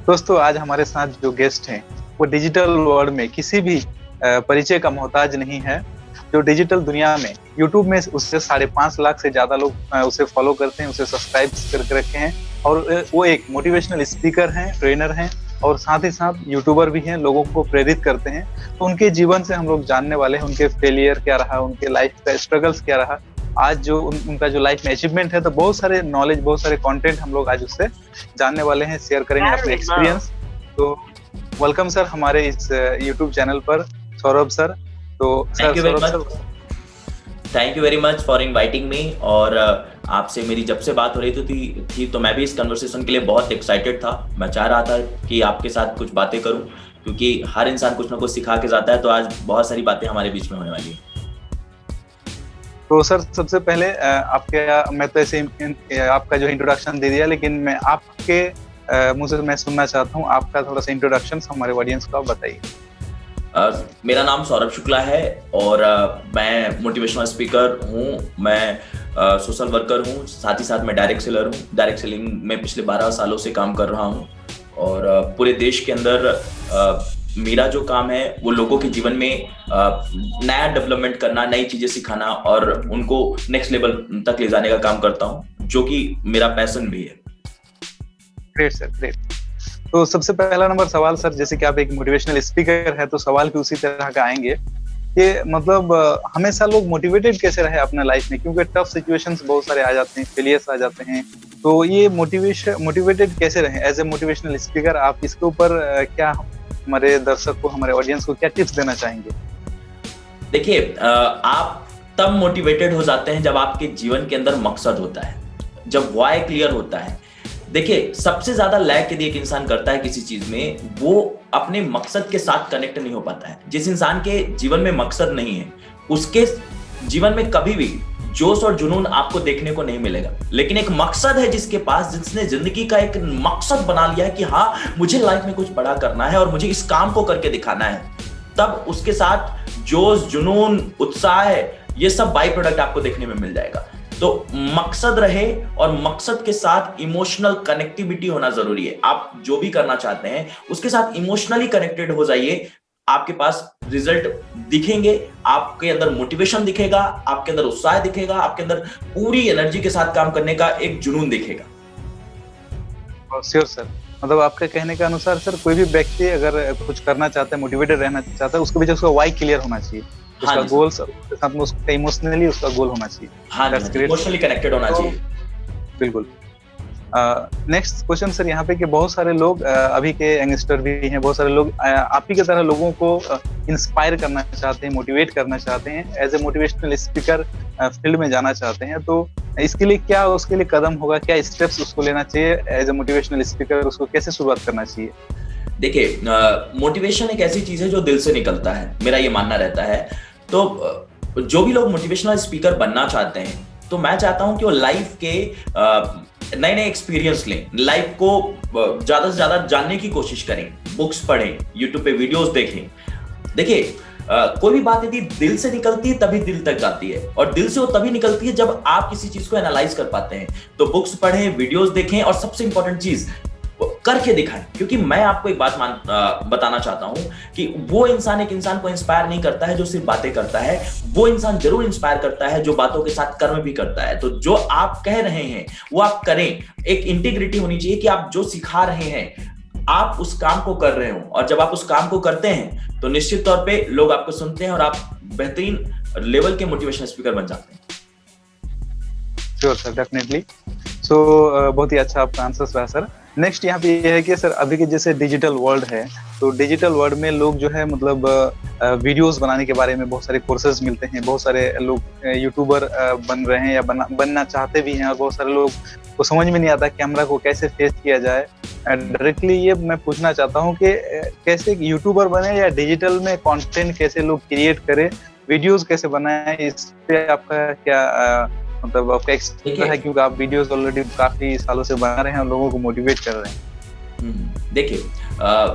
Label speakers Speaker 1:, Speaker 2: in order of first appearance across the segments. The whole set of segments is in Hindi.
Speaker 1: दोस्तों आज हमारे साथ जो गेस्ट हैं वो डिजिटल वर्ल्ड में किसी भी परिचय का मोहताज नहीं है। जो डिजिटल दुनिया में यूट्यूब में उससे 5.5 लाख से ज्यादा लोग उसे फॉलो करते हैं, उसे सब्सक्राइब करके रखे हैं और वो एक मोटिवेशनल स्पीकर हैं, ट्रेनर हैं और साथ ही साथ यूट्यूबर भी हैं, लोगों को प्रेरित करते हैं। तो उनके जीवन से हम लोग जानने वाले हैं, उनके फेलियर क्या रहा, उनके लाइफ का स्ट्रगल्स क्या रहा, आज जो उनका जो लाइफ में अचीवमेंट है। तो बहुत सारे नॉलेज, बहुत सारे कंटेंट हम लोग आज उससे जानने वाले हैं, शेयर करेंगे अपने एक्सपीरियंस। तो वेलकम सर हमारे इस यूट्यूब चैनल पर सौरभ सर। तो sir
Speaker 2: thank you very much for inviting me. और आपसे मेरी जब से बात हो रही थी तो मैं भी इस कन्वर्सेशन के लिए बहुत एक्साइटेड था। मैं चाह रहा था कि आपके साथ कुछ बातें करूं, क्योंकि हर इंसान कुछ ना कुछ सिखा के जाता है। तो आज बहुत सारी बातें हमारे बीच में होने वाली है।
Speaker 1: तो सर सबसे पहले मैं तो ऐसे आपका जो इंट्रोडक्शन दे दिया, लेकिन मैं आपके मुझे मैं सुनना चाहता हूँ आपका थोड़ा सा इंट्रोडक्शन हमारे ऑडियंस को आप बताइए।
Speaker 2: मेरा नाम सौरभ शुक्ला है और मैं मोटिवेशनल स्पीकर हूँ। मैं सोशल वर्कर हूँ, साथ ही साथ मैं डायरेक्ट सेलर हूँ। डायरेक्ट सेलिंग में पिछले 12 सालों से काम कर रहा हूँ और पूरे देश के अंदर मेरा जो काम है वो लोगों के जीवन में नया डेवलपमेंट करना, नई चीजें सिखाना और उनको नेक्स्ट लेवल तक ले जाने का काम करता हूँ, जो कि मेरा पैशन भी है।
Speaker 1: Great sir, great. तो सबसे पहला नंबर सवाल सर, जैसे कि आप एक मोटिवेशनल स्पीकर है तो सवाल भी उसी तरह का आएंगे कि मतलब हमेशा लोग मोटिवेटेड कैसे रहे अपने लाइफ में, क्योंकि टफ सिचुएशंस बहुत सारे आ जाते हैं, फेलियर्स आ जाते हैं। तो ये मोटिवेटेड कैसे रहे एज ए मोटिवेशनल स्पीकर, आप इसके ऊपर क्या हमारे दर्शक को, हमारे ऑडियंस को क्या टिप्स देना चाहेंगे?
Speaker 2: देखिए, आप तब मोटिवेटेड हो जाते हैं जब आपके जीवन के अंदर मकसद होता है, जब व्हाई क्लियर होता है। देखिए, सबसे ज्यादा लैग यदि एक इंसान करता है किसी चीज में, वो अपने मकसद के साथ कनेक्ट नहीं हो पाता है। जिस इंसान के जीवन में मकसद नहीं है, उसके जीवन में कभी भी जोश और जुनून आपको देखने को नहीं मिलेगा। लेकिन एक मकसद है जिसके पास, जिसने जिंदगी का एक मकसद बना लिया है कि हाँ, मुझे लाइफ में कुछ बड़ा करना है और मुझे इस काम को करके दिखाना है, तब उसके साथ जोश, जुनून, उत्साह है, ये सब बाई प्रोडक्ट आपको देखने में मिल जाएगा। तो मकसद रहे और मकसद के साथ इमोशनल कनेक्टिविटी होना जरूरी है। आप जो भी करना चाहते हैं उसके साथ इमोशनली कनेक्टेड हो जाइए, आपके पास रिजल्ट दिखेंगे, आपके अंदर मोटिवेशन दिखेगा, आपके अंदर उत्साह दिखेगा, आपके अंदर पूरी एनर्जी के साथ काम करने का एक जुनून दिखेगा।
Speaker 1: श्योर सर, मतलब आपके कहने के अनुसार सर, कोई भी व्यक्ति अगर कुछ करना चाहता है, मोटिवेटेड रहना चाहता है, उसके पीछे उसका वाई क्लियर होना चाहिए, उसका गोल उसके साथ में उसका इमोशनली उसका गोल होना चाहिए,
Speaker 2: इमोशनली कनेक्टेड होना चाहिए।
Speaker 1: बिल्कुल। नेक्स्ट क्वेश्चन सर यहाँ पे कि बहुत सारे लोग अभी के यंगस्टर भी हैं, बहुत सारे लोग आप ही की तरह लोगों को इंस्पायर करना चाहते हैं, मोटिवेट करना चाहते हैं, as a motivational speaker field में जाना चाहते हैं। तो इसके लिए क्या उसके लिए कदम होगा, क्या स्टेप्स उसको लेना चाहिए एज ए मोटिवेशनल स्पीकर, उसको कैसे शुरुआत करना चाहिए?
Speaker 2: देखिए, मोटिवेशन एक ऐसी चीज है जो दिल से निकलता है, मेरा ये मानना रहता है। तो जो भी लोग मोटिवेशनल स्पीकर बनना चाहते हैं, तो मैं चाहता हूं कि वो लाइफ के नए नए एक्सपीरियंस लें, लाइफ को ज्यादा से ज्यादा जानने की कोशिश करें, बुक्स पढ़ें, यूट्यूब पे वीडियोस देखें। देखिए, कोई भी बात यदि दिल से निकलती है तभी दिल तक जाती है, और दिल से वो तभी निकलती है जब आप किसी चीज को एनालाइज कर पाते हैं। तो बुक्स पढ़ें, वीडियोस देखें और सबसे इंपॉर्टेंट चीज करके दिखाएं। क्योंकि मैं आपको एक बात बताना चाहता हूं कि वो इंसान एक इंसान को इंस्पायर नहीं करता है जो सिर्फ बातें करता है, वो इंसान जरूर इंस्पायर करता है जो बातों के साथ कर्म भी करता है। तो जो आप कह रहे हैं वो आप करें। एक इंटीग्रिटी होनी चाहिए कि आप जो सिखा रहे हैं आप उस काम को कर रहे हो, और जब आप उस काम को करते हैं तो निश्चित तौर पे लोग आपको सुनते हैं और आप बेहतरीन लेवल के मोटिवेशनल स्पीकर बन जाते हैं।
Speaker 1: Sure sir, definitely. सो बहुत ही अच्छा आपका आंसर रहा सर। नेक्स्ट यहाँ पे ये है कि सर अभी के जैसे डिजिटल वर्ल्ड है, तो डिजिटल वर्ल्ड में लोग जो है मतलब वीडियोस बनाने के बारे में बहुत सारे कोर्सेज मिलते हैं, बहुत सारे लोग यूट्यूबर बन रहे हैं या बनना चाहते भी हैं, और बहुत सारे लोग को समझ में नहीं आता कैमरा को कैसे फेस किया जाए। डायरेक्टली ये मैं पूछना चाहता हूँ कि कैसे यूट्यूबर बने या डिजिटल में कंटेंट कैसे लोग क्रिएट करें, वीडियोस कैसे बनाएं, इस पे आपका क्या मतलब आपका एक्सपीरियंस है? क्योंकि आप वीडियोस ऑलरेडी काफी सालों से बना रहे हैं और लोगों को मोटिवेट कर रहे हैं।
Speaker 2: देखिए,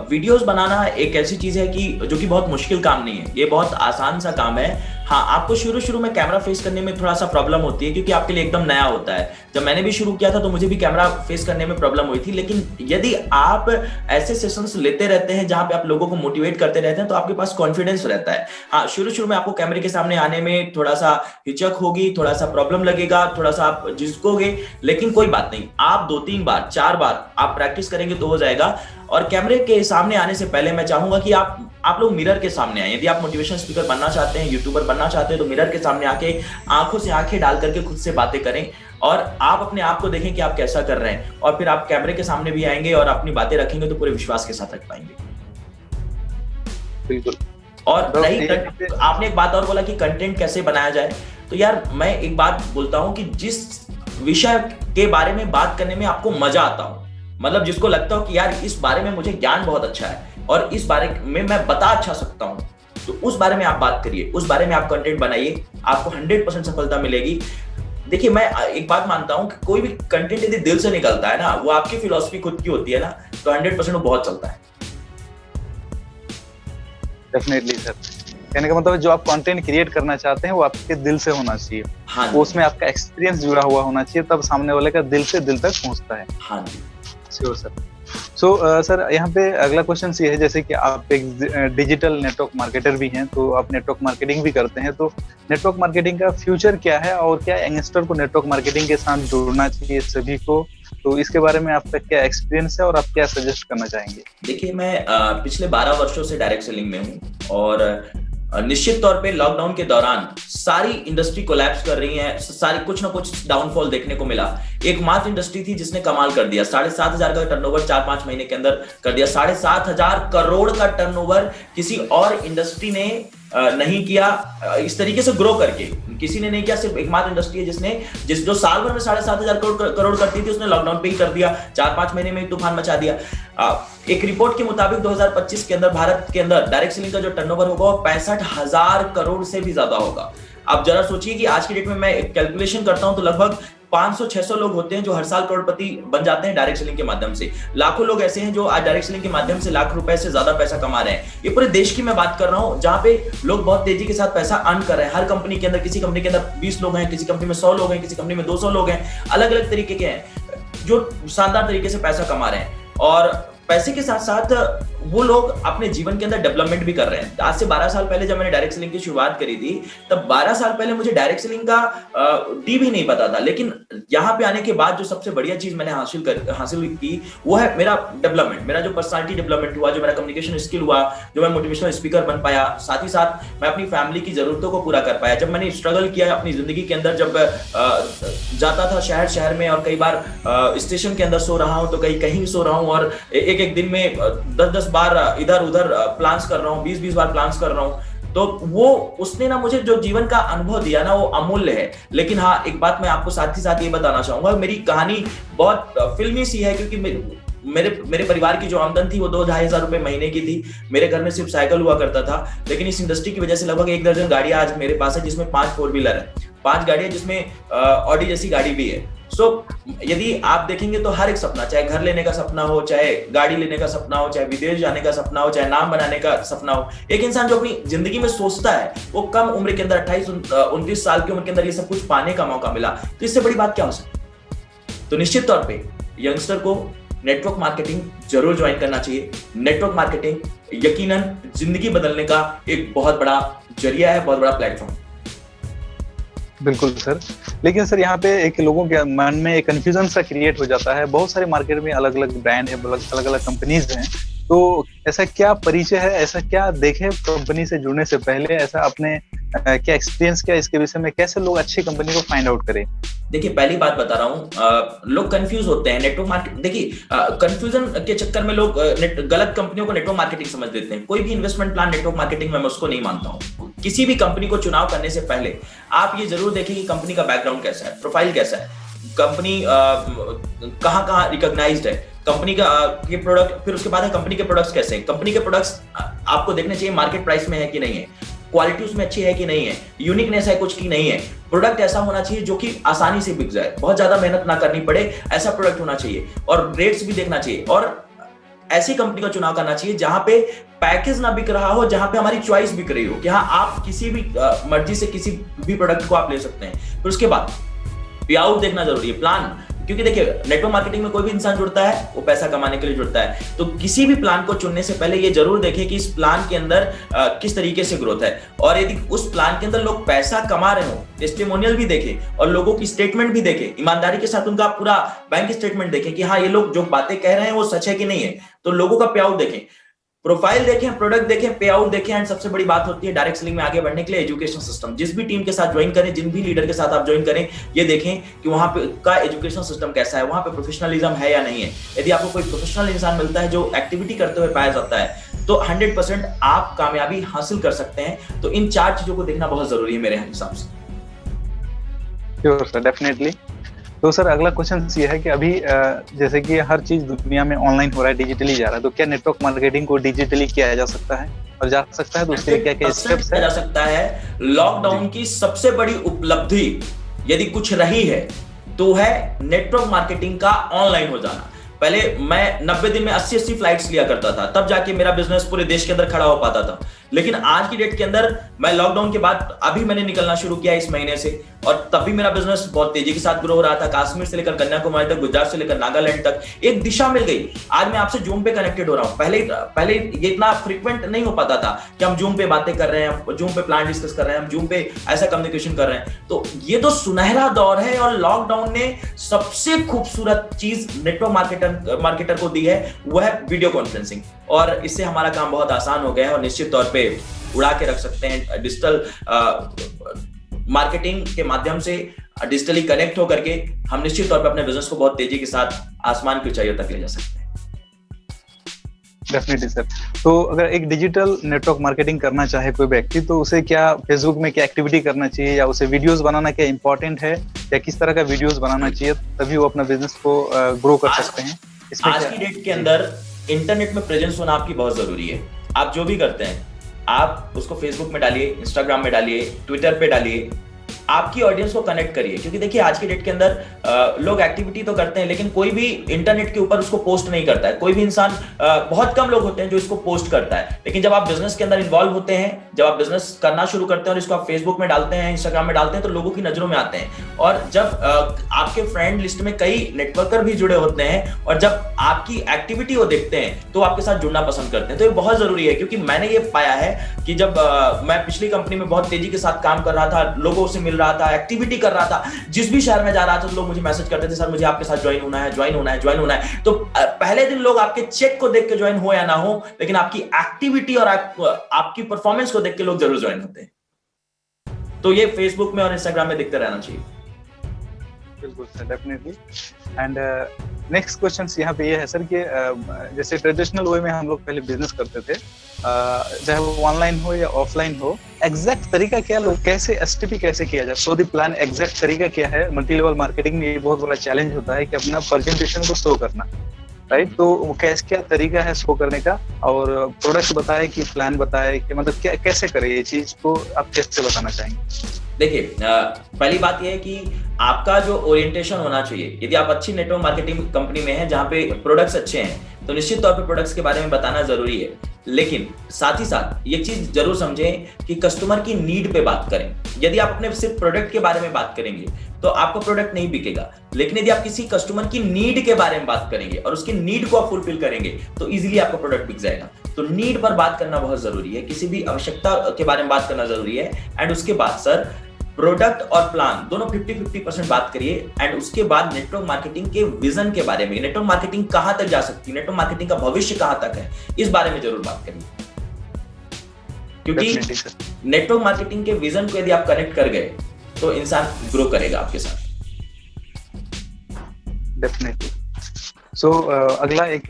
Speaker 2: वीडियोस बनाना एक ऐसी चीज है कि जो कि बहुत मुश्किल काम नहीं है, ये बहुत आसान सा काम है। हाँ, आपको शुरू में कैमरा फेस करने में थोड़ा सा प्रॉब्लम होती है क्योंकि आपके लिए एकदम नया होता है। जब मैंने भी शुरू किया था तो मुझे भी कैमरा फेस करने में प्रॉब्लम हुई थी, लेकिन यदि आप ऐसे सेशंस लेते रहते हैं जहां पे आप लोगों को मोटिवेट करते रहते हैं तो आपके पास कॉन्फिडेंस रहता है। हाँ, शुरू में आपको कैमरे के सामने आने में थोड़ा सा हिचक होगी, थोड़ा सा प्रॉब्लम लगेगा, थोड़ा सा आप झिझकोगे, लेकिन कोई बात नहीं, आप 2-3 बार 4 बार आप प्रैक्टिस करेंगे तो हो जाएगा। और कैमरे के सामने आने से पहले मैं चाहूंगा कि आप लोग मिरर के सामने आए। यदि आप मोटिवेशन स्पीकर बनना चाहते हैं, यूट्यूबर बनना चाहते हैं, तो मिरर के सामने आके आंखों से आंखें डाल करके खुद से बातें करें और आप अपने आप को देखें कि आप कैसा कर रहे हैं, और फिर आप कैमरे के सामने भी आएंगे और अपनी बातें रखेंगे तो पूरे विश्वास के साथ रख पाएंगे।
Speaker 1: बिल्कुल।
Speaker 2: और नहीं, आपने एक बात और बोला कि कंटेंट कैसे बनाया जाए, तो यार मैं एक बात बोलता हूं कि जिस विषय के बारे में बात करने में आपको मजा आता हो, मतलब जिसको लगता हो कि यार इस बारे में मुझे ज्ञान बहुत अच्छा है और इस बारे में मैं बता अच्छा सकता हूं, तो उस बारे में आप बात करिए, उस बारे में आप कंटेंट बनाइए, आपको 100% सफलता मिलेगी। देखिए, मैं एक बात मानता हूं कि कोई भी कंटेंट यदि दिल से निकलता है ना, वो आपकी फिलॉसफी खुद की होती है ना, तो 100% वो बहुत चलता है।
Speaker 1: डेफिनेटली सर, कहने का मतलब जो आप कंटेंट क्रिएट करना चाहते हैं वो आपके दिल से होना चाहिए। हाँ, वो उसमें आपका एक्सपीरियंस जुड़ा हुआ होना चाहिए, तब सामने वाले का दिल से दिल तक पहुंचता है।
Speaker 2: हाँ जी,
Speaker 1: श्योर सर। सो सर, यहाँ पे अगला क्वेश्चन ये है, जैसे कि आप एक डिजिटल नेटवर्क मार्केटर भी हैं, तो आप नेटवर्क मार्केटिंग भी करते हैं, तो नेटवर्क मार्केटिंग का फ्यूचर क्या है और क्या यंगस्टर को नेटवर्क मार्केटिंग के साथ जुड़ना चाहिए सभी को, तो इसके बारे में आपका क्या एक्सपीरियंस है और आप क्या सजेस्ट करना चाहेंगे?
Speaker 2: देखिए, मैं पिछले 12 वर्षों से डायरेक्ट सेलिंग में हूँ और निश्चित तौर पे लॉकडाउन के दौरान सारी इंडस्ट्री कोलैप्स कर रही है, सारी कुछ ना कुछ डाउनफॉल देखने को मिला। एकमात्र इंडस्ट्री थी जिसने कमाल कर दिया, 7,500 का टर्नओवर 4-5 महीने के अंदर कर दिया। 7,500 करोड़ का टर्नओवर किसी और इंडस्ट्री ने नहीं किया, इस तरीके से ग्रो करके किसी ने नहीं किया। सिर्फ एकमात्र इंडस्ट्री है जो साल भर में 7,500 करोड़ करती थी, उसने लॉकडाउन पे ही कर दिया, 4-5 महीने में तूफान मचा दिया। एक रिपोर्ट के मुताबिक 2025 के अंदर भारत के अंदर डायरेक्ट सेलिंग का जो टर्नओवर होगा वो 65,000 करोड़ से भी ज्यादा होगा। आप जरा सोचिए कि आज की डेट में मैं कैलकुलेशन करता हूं तो लगभग 500-600 लोग होते हैं जो हर साल करोड़पति बन जाते हैं डायरेक्ट सेलिंग के माध्यम से। लाखों लोग ऐसे हैं जो आज डायरेक्ट सेलिंग के माध्यम से लाख रुपए से ज्यादा पैसा कमा रहे हैं। ये पूरे देश की मैं बात कर रहा हूं, जहां पे लोग बहुत तेजी के साथ पैसा अर्न कर रहे हैं। हर कंपनी के अंदर, किसी कंपनी के अंदर 20 लोग हैं, किसी कंपनी में 100 लोग हैं, किसी कंपनी में 200 लोग हैं, अलग अलग तरीके के हैं जो शानदार तरीके से पैसा कमा रहे हैं। और पैसे के साथ साथ वो लोग अपने जीवन के अंदर डेवलपमेंट भी कर रहे हैं। आज से 12 साल पहले जब मैंने डायरेक्ट सेलिंग की शुरुआत करी थी, तब 12 साल पहले मुझे डायरेक्ट सेलिंग का डी भी नहीं पता था, लेकिन यहाँ पे आने के बाद जो सबसे बढ़िया चीज मैंने हासिल की वो है मेरा डेवलपमेंट, मेरा जो पर्सनालिटी डेवलपमेंट हुआ, जो मेरा कम्युनिकेशन स्किल हुआ, जो मैं मोटिवेशनल स्पीकर बन पाया, साथ ही साथ मैं अपनी फैमिली की जरूरतों को पूरा कर पाया। जब मैंने स्ट्रगल किया अपनी जिंदगी के अंदर, जब जाता था शहर में और कई बार स्टेशन के अंदर सो रहा हूँ तो कहीं सो रहा हूँ, और एक दिन में 10-10 बार इधर उधर प्लान्स कर रहा हूँ, 20-20 बार प्लान्स कर रहा हूँ, तो वो उसने ना मुझे जो जीवन का अनुभव दिया ना, वो अमूल्य है। लेकिन हाँ, एक बात मैं आपको साथ ही साथ ये बताना चाहूंगा, मेरी कहानी बहुत फिल्मी सी है, क्योंकि मेरे परिवार की जो आमदन थी वो 2-2,500 रुपए महीने की थी। मेरे घर में सिर्फ साइकिल हुआ करता था, लेकिन इस इंडस्ट्री की वजह से लगभग 1 दर्जन गाड़ियां आज मेरे पास है, जिसमें 5 4 व्हीलर है, 5 गाड़ियां जिसमें ऑडी जैसी गाड़ी भी है। यदि आप देखेंगे तो हर एक सपना, चाहे घर लेने का सपना हो, चाहे गाड़ी लेने का सपना हो, चाहे विदेश जाने का सपना हो, चाहे नाम बनाने का सपना हो, एक इंसान जो अपनी जिंदगी में सोचता है, वो कम उम्र के अंदर 28-29 साल की उम्र के अंदर ये सब कुछ पाने का मौका मिला, तो इससे बड़ी बात क्या हो सकती। तो निश्चित तौर पे यंगस्टर को नेटवर्क मार्केटिंग जरूर ज्वाइन करना चाहिए। नेटवर्क मार्केटिंग यकीनन जिंदगी बदलने का एक बहुत बड़ा जरिया है, बहुत बड़ा प्लेटफॉर्म।
Speaker 1: बिल्कुल सर, लेकिन सर यहाँ पे एक लोगों के मन में एक कंफ्यूजन सा क्रिएट हो जाता है। बहुत सारे मार्केट में अलग अलग ब्रांड है, अलग अलग कंपनीज हैं, तो ऐसा क्या परिचय है, ऐसा क्या देखे कंपनी से जुड़ने से पहले, ऐसा अपने क्या एक्सपीरियंस क्या इसके विषय में, कैसे लोग अच्छी कंपनी को फाइंड आउट करें?
Speaker 2: देखिए, पहली बात बता रहा हूँ, लोग कंफ्यूज होते हैं नेटवर्क मार्केटिंग। देखिए, कंफ्यूजन के चक्कर में लोग गलत कंपनियों को नेटवर्क मार्केटिंग समझ लेते हैं। कोई भी इन्वेस्टमेंट प्लान नेटवर्क मार्केटिंग में मैं उसको नहीं मानता हूँ। किसी भी कंपनी को चुनाव करने से पहले आप ये जरूर देखें कि कंपनी का बैकग्राउंड कैसा है, प्रोफाइल कैसा है, कंपनी कहाँ रिकॉग्नाइज्ड है, कंपनी का ये प्रोडक्ट, फिर उसके बाद है कंपनी के प्रोडक्ट्स कैसे हैं। कंपनी के प्रोडक्ट्स आपको देखने चाहिए मार्केट प्राइस में है कि नहीं है, क्वालिटी उसमें अच्छी है कि नहीं है, यूनिकनेस है कुछ की नहीं है। प्रोडक्ट ऐसा होना चाहिए जो कि आसानी से बिक जाए, बहुत ज्यादा मेहनत ना करनी पड़े, ऐसा प्रोडक्ट होना चाहिए, और रेट्स भी देखना चाहिए। और ऐसी कंपनी का चुनाव करना चाहिए जहां पे पैकेज ना बिक रहा हो, जहां पे हमारी चॉइस बिक रही हो कि हाँ, आप किसी भी मर्जी से किसी भी प्रोडक्ट को आप ले सकते हैं। फिर उसके बाद पे आउट देखना जरूरी है, प्लान। क्योंकि देखिए नेटवर्क मार्केटिंग में कोई भी इंसान जुड़ता है वो पैसा कमाने के लिए जुड़ता है, तो किसी भी प्लान को चुनने से पहले ये जरूर देखें कि इस प्लान के अंदर किस तरीके से ग्रोथ है, और यदि उस प्लान के अंदर लोग पैसा कमा रहे हो, टेस्टिमोनियल भी देखें और लोगों की स्टेटमेंट भी देखें, ईमानदारी के साथ उनका पूरा बैंक स्टेटमेंट देखें कि हाँ ये लोग जो बातें कह रहे हैं वो सच है कि नहीं है, तो लोगों का पे आउट देखें, प्रोफाइल देखें, प्रोडक्ट देखें, पे आउट देखें, एंड सबसे बड़ी बात होती है डायरेक्ट सेलिंग में आगे बढ़ने के लिए एजुकेशन सिस्टम। जिस भी टीम के साथ ज्वाइन करें, जिन भी लीडर के साथ आप ज्वाइन करें, ये देखें कि वहां पे का एजुकेशन सिस्टम कैसा है, वहां पे प्रोफेशनलिज्म है या नहीं है। यदि आपको कोई प्रोफेशनल इंसान मिलता है जो एक्टिविटी करते हुए पाया जाता है तो 100% आप कामयाबी हासिल कर सकते हैं। तो इन 4 चीजों को देखना बहुत जरूरी है मेरे हिसाब से।
Speaker 1: Sure sir, definitely. तो सर अगला क्वेश्चन ये है कि अभी जैसे कि हर चीज दुनिया में ऑनलाइन हो रहा है, डिजिटली जा रहा है, तो क्या नेटवर्क मार्केटिंग को डिजिटली किया जा सकता है, और जा सकता है तो उसके लिए क्या क्या स्टेप्स है?
Speaker 2: जा सकता है। लॉकडाउन की सबसे बड़ी उपलब्धि यदि कुछ रही है तो है नेटवर्क मार्केटिंग का ऑनलाइन हो जाना। पहले मैं 90 दिन में 80 फ्लाइट्स लिया करता था, तब जाके मेरा बिजनेस पूरे देश के अंदर खड़ा हो पाता था। लेकिन आज की डेट के अंदर मैं लॉकडाउन के बाद अभी मैंने निकलना शुरू किया इस महीने से, और तब भी मेरा बिजनेस बहुत तेजी के साथ ग्रो हो रहा था। कश्मीर से लेकर कन्याकुमारी तक, गुजरात से लेकर नागालैंड तक एक दिशा मिल गई। आज मैं आपसे जूम पे कनेक्टेड हो रहा हूं। पहले ये इतना फ्रीक्वेंट नहीं हो पाता था कि हम जूम पे बातें कर रहे हैं, जूम पे प्लान डिस्कस कर रहे हैं, हम जूम पे ऐसा कम्युनिकेशन कर रहे हैं। तो ये तो सुनहरा दौर है, और लॉकडाउन ने सबसे खूबसूरत चीज नेटवर्क मार्केटर को दी है, वो है वीडियो कॉन्फ्रेंसिंग। और इससे हमारा काम बहुत आसान हो गया है, और निश्चित तौर पे उड़ा के रख सकते हैं। डिजिटल मार्केटिंग के माध्यम से डिजिटली कनेक्ट होकर के हम निश्चित तौर पे अपने बिजनेस को बहुत तेजी के साथ आसमान की ऊंचाइयों तक ले जा सकते हैं।
Speaker 1: Definitely sir. तो अगर एक डिजिटल नेटवर्क मार्केटिंग करना चाहे कोई व्यक्ति, तो उसे क्या फेसबुक में क्या एक्टिविटी करना चाहिए, या उसे वीडियोस बनाना क्या इंपॉर्टेंट है, या किस तरह का वीडियोस बनाना चाहिए तभी वो अपना बिजनेस को ग्रो कर सकते हैं?
Speaker 2: आज की डेट के अंदर इंटरनेट में प्रेजेंस होना आपकी बहुत जरूरी है। आप जो भी करते हैं आप उसको फेसबुक में डालिए, इंस्टाग्राम में डालिए, ट्विटर पे डालिए, आपकी ऑडियंस को कनेक्ट करिए। क्योंकि देखिए आज की डेट के अंदर लोग एक्टिविटी तो करते हैं, लेकिन कोई भी इंटरनेट के ऊपर उसको पोस्ट नहीं करता है। कोई भी इंसान, बहुत कम लोग होते हैं जो इसको पोस्ट करता है। लेकिन जब आप बिजनेस के अंदर इन्वॉल्व होते हैं, जब आप बिजनेस करना शुरू करते हैं और इसको आप फेसबुक में डालते हैं, इंस्टाग्राम में डालते हैं, तो लोगों की नजरों में आते हैं। और जब आपके फ्रेंड लिस्ट में कई नेटवर्कर भी जुड़े होते हैं, और जब आपकी एक्टिविटी वो देखते हैं तो आपके साथ जुड़ना पसंद करते हैं। तो ये बहुत जरूरी है, क्योंकि मैंने ये पाया है कि जब मैं पिछली कंपनी में बहुत तेजी के साथ काम कर रहा था, लोगों से मिल रहा था, एक्टिविटी कर रहा था, जिस भी शहर में जा रहा था तो लोग मुझे मैसेज करते थे, सर मुझे आपके साथ ज्वाइन होना है, ज्वाइन होना है, ज्वाइन होना है। तो पहले दिन लोग आपके चेक को देख के ज्वाइन हो या ना हो, लेकिन आपकी एक्टिविटी और आपकी परफॉर्मेंस को देख के लोग जरूर ज्वाइन होते हैं। तो ये फेसबुक में और इंस्टाग्राम में दिखते रहना चाहिए।
Speaker 1: बिल्कुल sir, definitely. And next question यहाँ पे ये है सर कि जैसे ट्रेडिशनल वे में हम लोग पहले बिजनेस करते थे, चाहे वो ऑनलाइन हो या ऑफलाइन हो, एग्जैक्ट तरीका क्या, लोग कैसे एसटीपी कैसे किया जाए, शो द प्लान, एग्जैक्ट तरीका क्या है? मल्टी लेवल मार्केटिंग में ये बहुत बड़ा चैलेंज होता है कि अपना प्रेजेंटेशन को शो करना, राइट? तो क्या तरीका है शो करने का, और प्रोडक्ट बताए कि प्लान बताए कि मतलब क्या कैसे करें ये चीज को, आप कैसे बताना चाहेंगे?
Speaker 2: देखिए पहली बात यह है कि आपका जो ओरिएंटेशन होना चाहिए, यदि आप अच्छी नेटवर्क मार्केटिंग कंपनी में हैं जहां पे प्रोडक्ट्स अच्छे हैं, तो निश्चित तौर पे प्रोडक्ट्स के बारे में बताना जरूरी है। लेकिन साथ ही साथ ये चीज जरूर समझें कि कस्टमर की नीड पे बात करें। यदि आप अपने सिर्फ प्रोडक्ट के बारे में बात करेंगे तो आपका प्रोडक्ट नहीं बिकेगा, लेकिन यदि आप किसी कस्टमर की नीड के बारे में बात करेंगे और उसकी नीड को आप फुलफिल करेंगे तो इजीली आपका प्रोडक्ट बिक जाएगा। तो नीड पर बात करना बहुत जरूरी है, किसी भी आवश्यकता के बारे में बात करना जरूरी है। एंड उसके बाद सर प्रोडक्ट और प्लान दोनों 50-50% बात करिए। एंड उसके बाद नेटवर्क मार्केटिंग के विजन के बारे में, नेटवर्क मार्केटिंग कहां तक जा सकती है, नेटवर्क मार्केटिंग का भविष्य कहां तक है, इस बारे में जरूर बात करिए। क्योंकि नेटवर्क मार्केटिंग के विजन को यदि आप कनेक्ट कर गए तो इंसान ग्रो करेगा आपके साथ।
Speaker 1: डेफिनेटली। सो अगला एक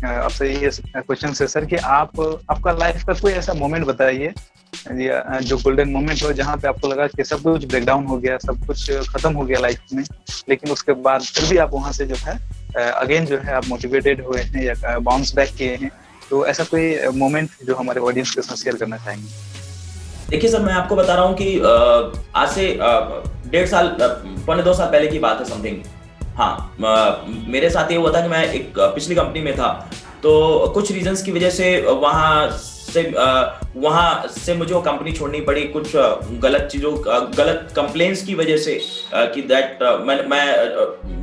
Speaker 1: आपसे ये क्वेश्चन है सर कि आपका लाइफ का कोई ऐसा मोमेंट बताइए जो गोल्डन मोमेंट हो, जहाँ पे आपको लगा कि सब कुछ ब्रेकडाउन हो गया, सब कुछ खत्म हो गया लाइफ में, लेकिन उसके बाद फिर भी आप वहां से जो है अगेन जो है आप मोटिवेटेड हुए हैं या बाउंस बैक किए हैं। तो ऐसा कोई मोमेंट जो हमारे ऑडियंस के साथ शेयर करना चाहेंगे?
Speaker 2: देखिए सर, मैं आपको बता रहा हूँ कि आज से 1.5 साल, 1.25 साल पहले की बात है समथिंग। हाँ, मेरे साथ ये हुआ था कि मैं एक पिछली कंपनी में था, तो कुछ रीजंस की वजह से वहां से वहां से मुझे वो कंपनी छोड़नी पड़ी कुछ गलत कंप्लेंट्स की वजह से कि दैट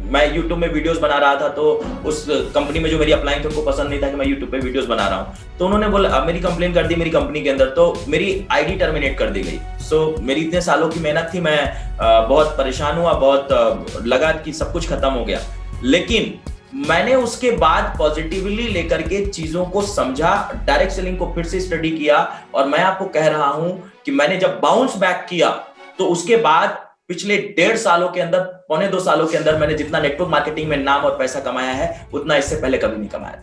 Speaker 2: मैं यूट्यूब में वीडियोस बना रहा था, तो उस कंपनी में जो मेरी अपलाइन थे उनको पसंद नहीं था कि मैं यूट्यूब पे वीडियोस बना रहा हूँ, तो उन्होंने बोला मेरी कंप्लेन कर दी मेरी कंपनी के अंदर, तो मेरी आईडी टर्मिनेट कर दी गई। सो मेरी इतने सालों की मेहनत थी, मैं बहुत परेशान हुआ, बहुत लगा कि सब कुछ खत्म हो गया, लेकिन मैंने उसके बाद पॉजिटिवली लेकर के चीजों को समझा, डायरेक्ट सेलिंग को फिर से स्टडी किया, और मैं आपको कह रहा हूं कि मैंने जब बाउंस बैक किया तो उसके बाद पिछले 1.5 सालों के अंदर, 1.25 सालों के अंदर मैंने जितना नेटवर्क मार्केटिंग में नाम और पैसा कमाया है उतना इससे पहले कभी नहीं कमाया था।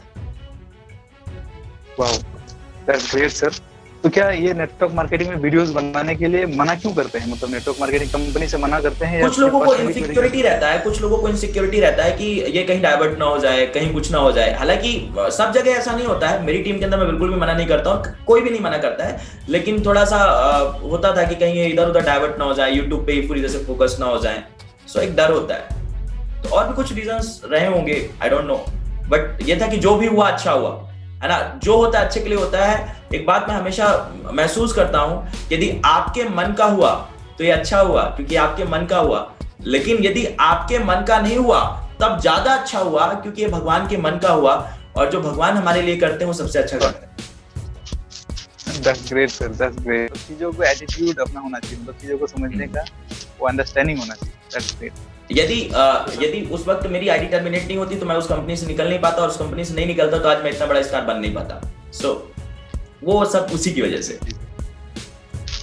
Speaker 1: Wow, that's great sir. तो क्या ये नेटवर्क मार्केटिंग में वीडियोस बनाने के लिए मना क्यों करते हैं, मतलब नेटवर्क मार्केटिंग कंपनी से मना करते हैं?
Speaker 2: कुछ लोगों को इनसिक्योरिटी रहता है, कुछ लोगों को इनसिक्योरिटी रहता है कि ये कहीं डाइवर्ट ना हो जाए, कहीं कुछ ना हो जाए। हालांकि सब जगह ऐसा नहीं होता है, मेरी टीम के अंदर मैं बिल्कुल भी मना नहीं करता हूँ, कोई भी नहीं मना करता है, लेकिन थोड़ा सा होता था कि कहीं ये इधर उधर डाइवर्ट ना हो जाए, यूट्यूब पे ही पूरी तरह से फोकस ना हो जाए, सो एक डर होता है। तो और भी कुछ रीजंस रहे होंगे, आई डोंट नो, बट ये था कि जो भी हुआ अच्छा हुआ, है ना, जो होता है अच्छे के लिए होता है। एक बात मैं हमेशा महसूस करता हूं, यदि आपके मन का हुआ तो ये अच्छा हुआ क्योंकि आपके मन का हुआ, लेकिन यदि आपके मन का नहीं हुआ तब ज्यादा अच्छा हुआ क्योंकि ये भगवान के मन का हुआ, और जो भगवान हमारे लिए करते हैं वो सबसे अच्छा करते हैं।
Speaker 1: That's great sir, that's great. चीजों को एटीट्यूड अपना होना चाहिए, मतलब चीजों को समझने का वो अंडरस्टैंडिंग होना चाहिए। That's great.
Speaker 2: यदि उस वक्त मेरी आईडी टर्मिनेट नहीं होती तो मैं उस कंपनी से निकल नहीं पाता, और उस कंपनी से नहीं निकलता तो आज मैं इतना बड़ा स्टार बन नहीं पाता। सो वो सब उसी की वजह से।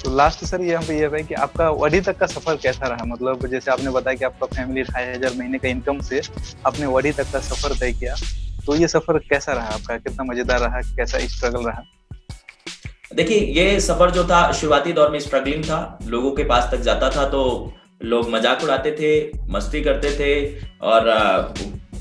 Speaker 1: तो लास्ट सर यहाँ पे ये है कि आपका वडी तक का सफर कैसा रहा, मतलब जैसे आपने बताया कि आपका फैमिली 2500 महीने का इनकम से आपने वडी तक का सफर तय किया, तो ये सफर कैसा रहा आपका, कितना मजेदार रहा, कैसा स्ट्रगल रहा?
Speaker 2: देखिए, ये सफर जो था शुरुआती दौर में स्ट्रगलिंग था, लोगों के पास तक जाता था तो लोग मजाक उड़ाते थे, मस्ती करते थे और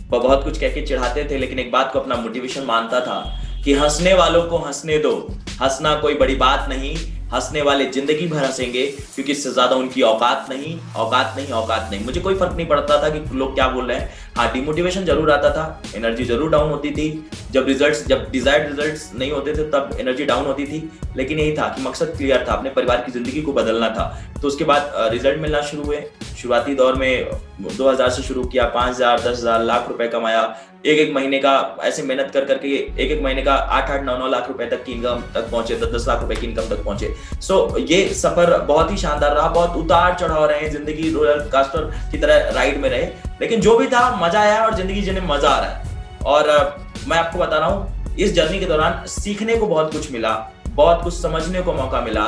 Speaker 2: बहुत कुछ कह के चिढ़ाते थे, लेकिन एक बात को अपना मोटिवेशन मानता था कि हंसने वालों को हंसने दो, हंसना कोई बड़ी बात नहीं, हंसने वाले जिंदगी भर हंसेंगे क्योंकि इससे ज्यादा उनकी औकात नहीं, औकात नहीं, औकात नहीं। मुझे कोई फर्क नहीं पड़ता था कि लोग क्या बोल रहे हैं। हाँ, डिमोटिवेशन जरूर आता था, एनर्जी जरूर डाउन होती थी, जब डिजायर्ड रिजल्ट्स नहीं होते थे तब एनर्जी डाउन होती थी, लेकिन यही था कि मकसद क्लियर था, अपने परिवार की जिंदगी को बदलना था। तो उसके बाद रिजल्ट मिलना शुरू हुए। शुरुआती दौर में 2000 से शुरू किया, 5000, 10,000, लाख रुपए कमाया, एक महीने का ऐसे मेहनत कर करके एक महीने का 8-8, 9-9 लाख रुपए तक की इनकम तक पहुंचे, 10-10 लाख रुपए की इनकम तक पहुंचे। सो ये सफर बहुत ही शानदार रहा, बहुत उतार चढ़ाव रहे, जिंदगी रोलर कोस्टर की तरह राइड में रहे, लेकिन जो भी था मजा आया और जिंदगी जीने में मजा आ रहा है। और मैं आपको बता रहा हूँ, इस जर्नी के दौरान सीखने को बहुत कुछ मिला, बहुत कुछ समझने को मौका मिला,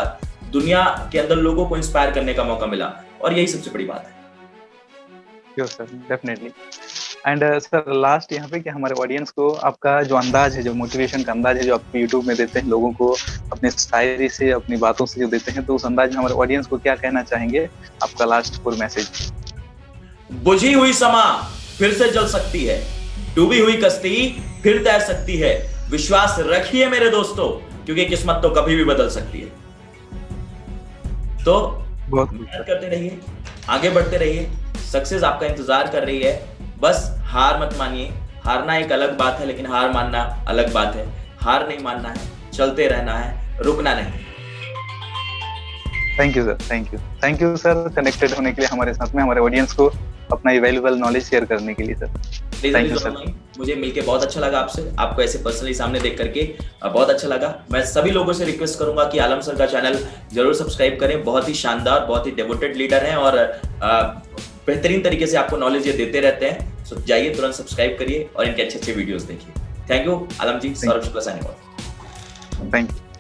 Speaker 2: दुनिया के अंदर लोगों को इंस्पायर करने का मौका मिला, और यही सबसे बड़ी बात है।
Speaker 1: Sure sir, definitely. And sir last यहाँ पे कि हमारे ऑडियंस को आपका जो अंदाज है, जो मोटिवेशन का अंदाज है जो आप यूट्यूब में देते हैं लोगों को, अपने शायरी से, अपनी बातों से जो देते हैं, तो उस अंदाज में हमारे ऑडियंस को क्या कहना चाहेंगे, आपका लास्ट फुल मैसेज?
Speaker 2: बुझी हुई समा फिर से जल सकती है, डूबी हुई कश्ती फिर तैर सकती है, विश्वास रखिए मेरे दोस्तों क्योंकि किस्मत तो कभी भी बदल सकती है। तो बहुत मेहनत करते रहिए, आगे बढ़ते रहिए, सक्सेस आपका इंतजार कर रही है, बस हार मत मानिए। हारना एक अलग बात है, लेकिन हार मानना अलग बात है। हार नहीं मानना है, चलते रहना है, रुकना नहीं।
Speaker 1: Thank you sir, thank you sir, connected होने के लिए हमारे साथ में, हमारे ऑडियंस को अपना वैल्यूएबल नॉलेज शेयर करने के लिए सर। Thank you sir.
Speaker 2: मुझे मिलके बहुत अच्छा लगा आपसे, आपको ऐसे पर्सनली सामने देख करके बहुत अच्छा लगा। मैं सभी लोगों से रिक्वेस्ट करूंगा कि आलम सर का चैनल जरूर सब्सक्राइब करें, बहुत ही शानदार, बहुत ही डेवोटेड लीडर हैं और बेहतरीन तरीके से आपको नॉलेज ये देते रहते हैं। सो जाइए, तुरंत सब्सक्राइब करिए और इनके अच्छे वीडियोस देखिए। Thank you Alam ji. Saurabh Shukla signing off.
Speaker 1: Thank you.